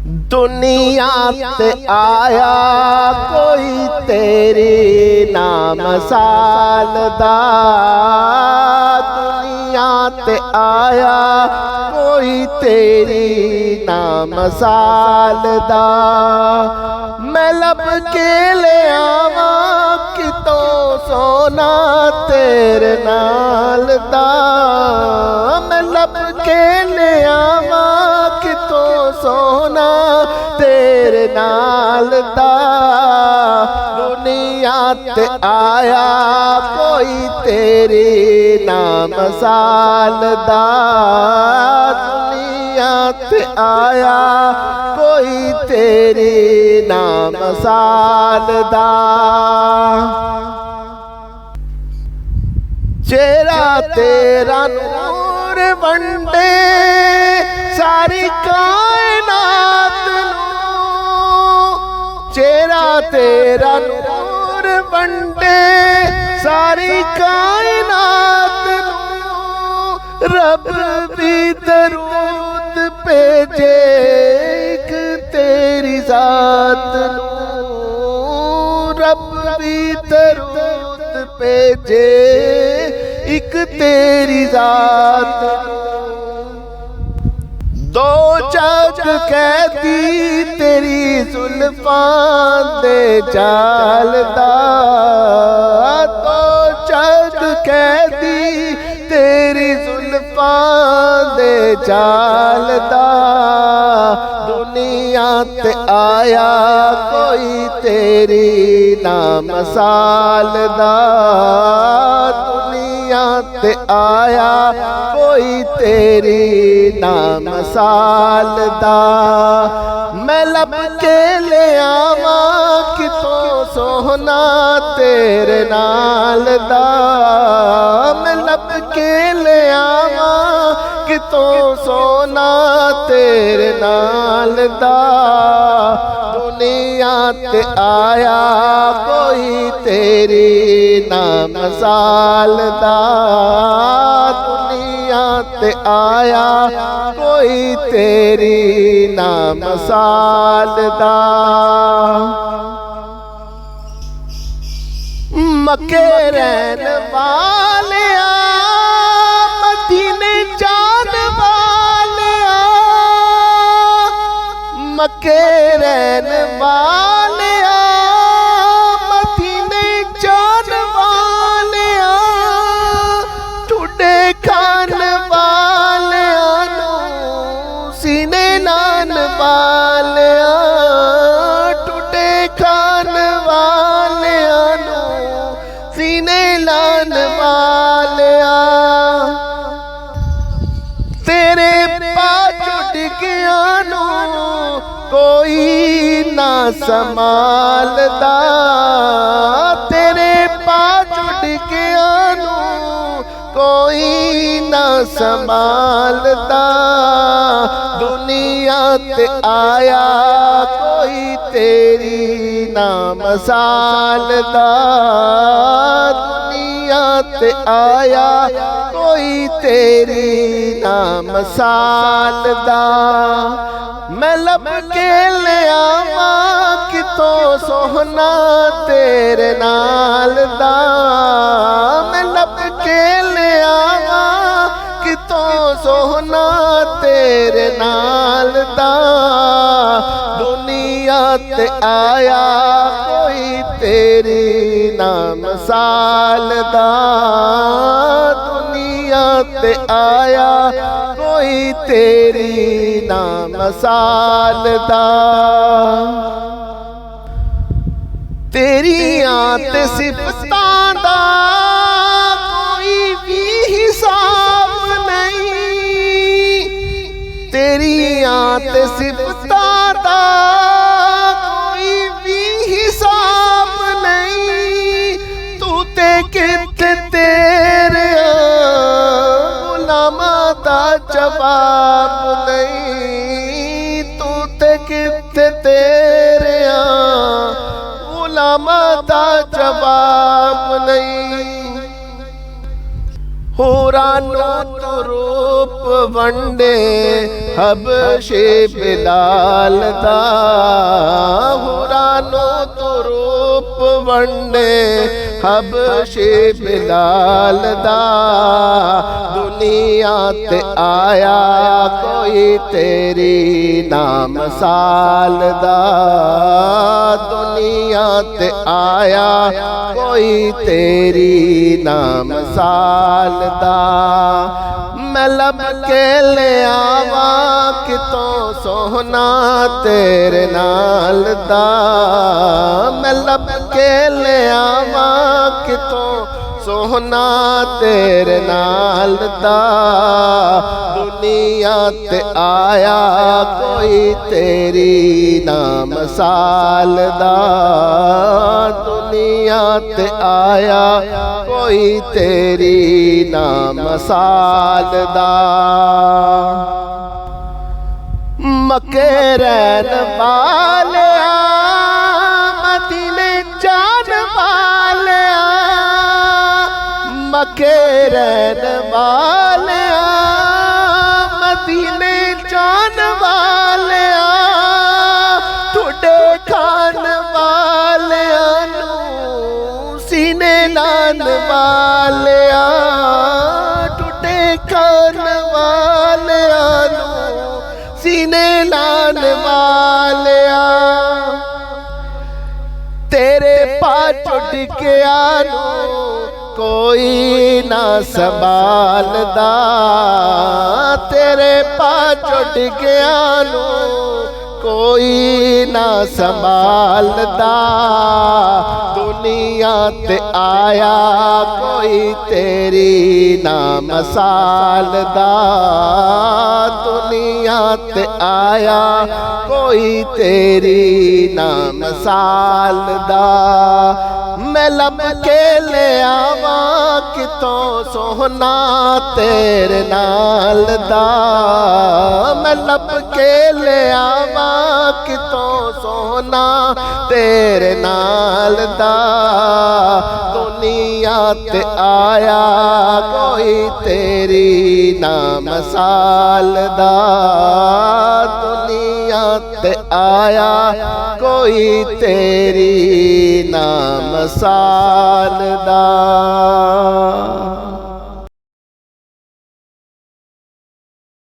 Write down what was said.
दुनिया ते आया कोई तेरी ना मसाल दा। दुनिया ते आया कोई तेरी ना मसाल दा। मैं लब के ले आवा कितों सोना तेरे नाल दा। मैं लब के ले आवा कितों सोना तेरे नाल दा। दुनिया ते आया कोई तेरी ना मसाल दा। दुनिया ते आया कोई तेरी ना मसाल दा। चेहरा तेरा नूर वंडे सारी कायनात नूं। चेहरा तेरा नूर वंडे सारी कायनात नूं। रब भी दरूद भेजे एक तेरी जात नूं। रब भी दरूद भेजे एक तेरी जात। दो जग कहती तेरी जुल्फां दे जाल दा। दो जग कहती तेरी जुल्फां दे जाल दा। दुनिया ते आया कोई तेरी ना मसाल दा। दुनिया ते आया कोई तेरी ना मसाल दा। मैं लब के ले आवा कितों सोना तेरे नाल दा। मैं लब के ले आवा कितों सोना तेरे नाल दा। दुनिया ते आया कोई तेरी ना मसाल दा। दुनिया ते आया कोई तेरी ना मसाल दा। मक्के रहन वालिया मदीने जान वालिया। मक्के रहन वालिया मदीने जान वालिया। ठुडे खान वालिया नूं सीने नान वालिया। ठुडे खान वालिया नूं सीने लान वालिया। तेरे पाछू डिगिया नूं कोई ना संभालदा। तेरे पाछू डिगिया नूं कोई ना संभालदा। दुनिया ते आया कोई तेरी ना मसाल दा। दुनिया ते आया कोई तेरी ना मसाल दा। मैं लब के ले आवा कितों सोना तेरे नाल दा। मैं लब के ले आवा कितों सोना तेरे नाल दा। दुनिया ते आया कोई तेरी ना मसाल दा। दुनिया ते आया कोई तेरी ना मसाल दा। तेरियां ते सिफतां दा कोई भी हिसाब नहीं। तेरियां ते सिफतां दा कोई भी हिसाब नहीं। तू ते किथे तेरे गुलामां दा जवाब नहीं। तू ते किथे तेरे गुलामां दा जवाब नहीं। होरां नूं तू रूप वंडे हबशे बिलाल दा हुरानो तो रूप वंडे हबशे बिलाल दा दुनिया ते आया कोई तेरी नाम साल दा दुनिया ते आया कोई तेरी नाम साल दा मैं लब के ले आवा कितों सोहना तेरे नाल दा मैं लब के ले आवा कितों सोहना तेरे नाल दा दुनिया ते आया कोई तेरी नाम साल दा दुनिया ते आया कोई तेरी नाम साल दा मक्के रहन वालिया मदीने जान वालिया मक्के रहन वालिया मदीने जान वालिया तुडे खान वालिया नू सीने लान वालिया टुटे खान वालिया नू सीने लान वालिया तेरे पास टिकिया नू कोई ना संभालदा तेरे पास टिकिया नू कोई ना संभालदा दुनिया ते आया कोई तेरी नाम सालदा दुनिया ते आया कोई तेरी नाम सालदा मैं लब के ले आवा कितों सोहना तेरे नाल दा मैं लब के ले आवा कितों सोहना तेरे नाल दा दुनिया ते आया कोई तेरी नाम सालदा दुनिया ते आया कोई तेरी नाम सालदा